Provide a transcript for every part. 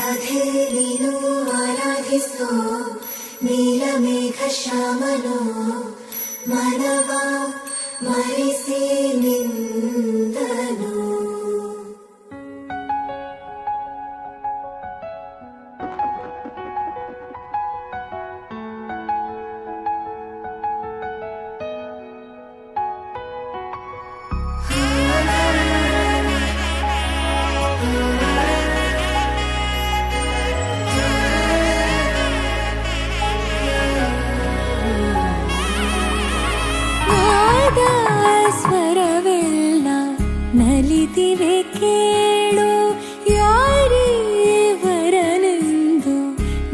ರಾಧೆ ನೀನು ಆರಾಧಿಸೋ ನೀಲಮೇಘ ಶ್ಯಾಮನೋ ಮನವ ಮರೆಸಿ ನಿಂದನು. ಸ್ವರವೆಲ್ಲ ನಲಿದಿವೆ ಕೇಳು, ಯಾರೀವರನೆಂದು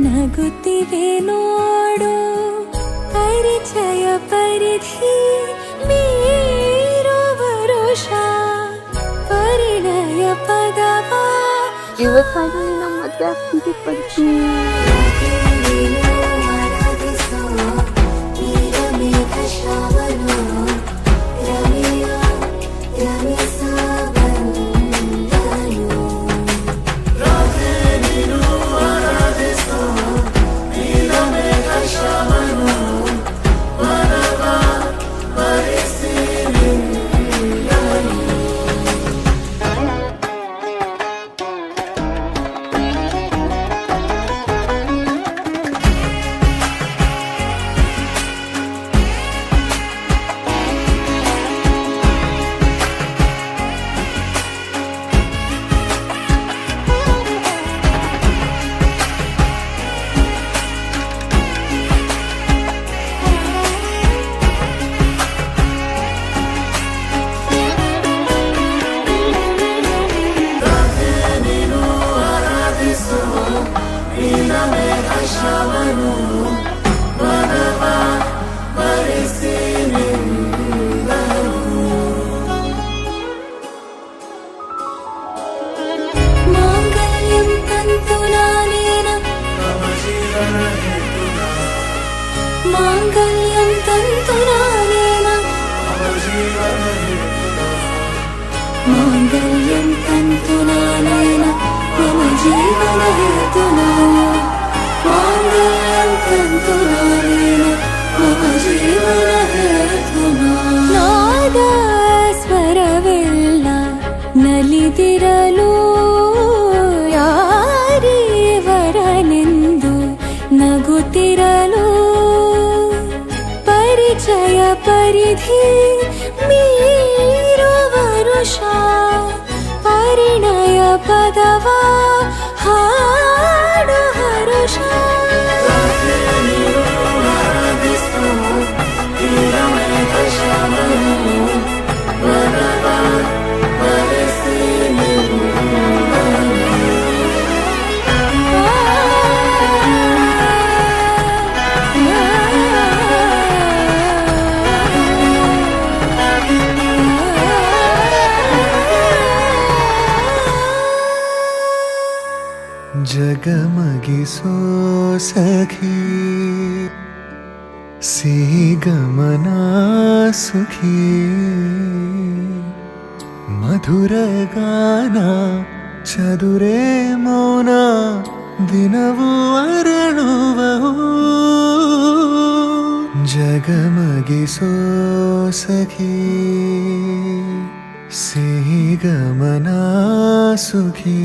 ನಗುತ್ತಿವೆ ನೋಡು. ಪರಿಚಯ ಪರಿಧಿ ಮೀರುವ ವರುಷ ಪರಿಣಯ ಪದವ ಇವತ್ತಾದ್ರೂ ನಮ್ಮ ಮದುವೆ ಆಗ್ತಿದೆ ಪಡ್ತೀನಿ. ಮಾಂಗಲ್ಯಂ ತಂತುನಾನೇನ ಮಾಂಗಲ್ಯಂ ತಂತುನಾನೇನ ಮಾಂಗಲ್ಯಂ ತಂತುನಾನೇನ ಮಮ ಜೀವನ ಹೇತುನಾ. ಮಾಂಗಲ್ಯಂ ತಂತುನಾನೇನ ಮಮ ಜೀವನ ಹೇತುನಾ. ನಾದ ಸ್ವರವೆಲ್ಲ ನಲಿದಿರಲು, ಯಾರೀವರನೆಂದು ನಗುತ್ತಿರಲು. ಪರಿಚಯ ಪರಿಧಿ ಮೀರುವ ವರುಷ ಪರಿಣಯ ಪದವ ಹಾಡು ಹರುಷ. ಜಗಮಗಿಸೋ ಸಖಿ ಸಿಹಿಗಮನ ಸುಖಿ, ಮಧುರ ಗಾನ ಚದುರೆ ಮೌನ ದಿನವೂ ಅರಳುವವು. ಜಗಮಗಿಸೋ ಸಖಿ ಸಿಹಿಗಮನ ಸುಖಿ.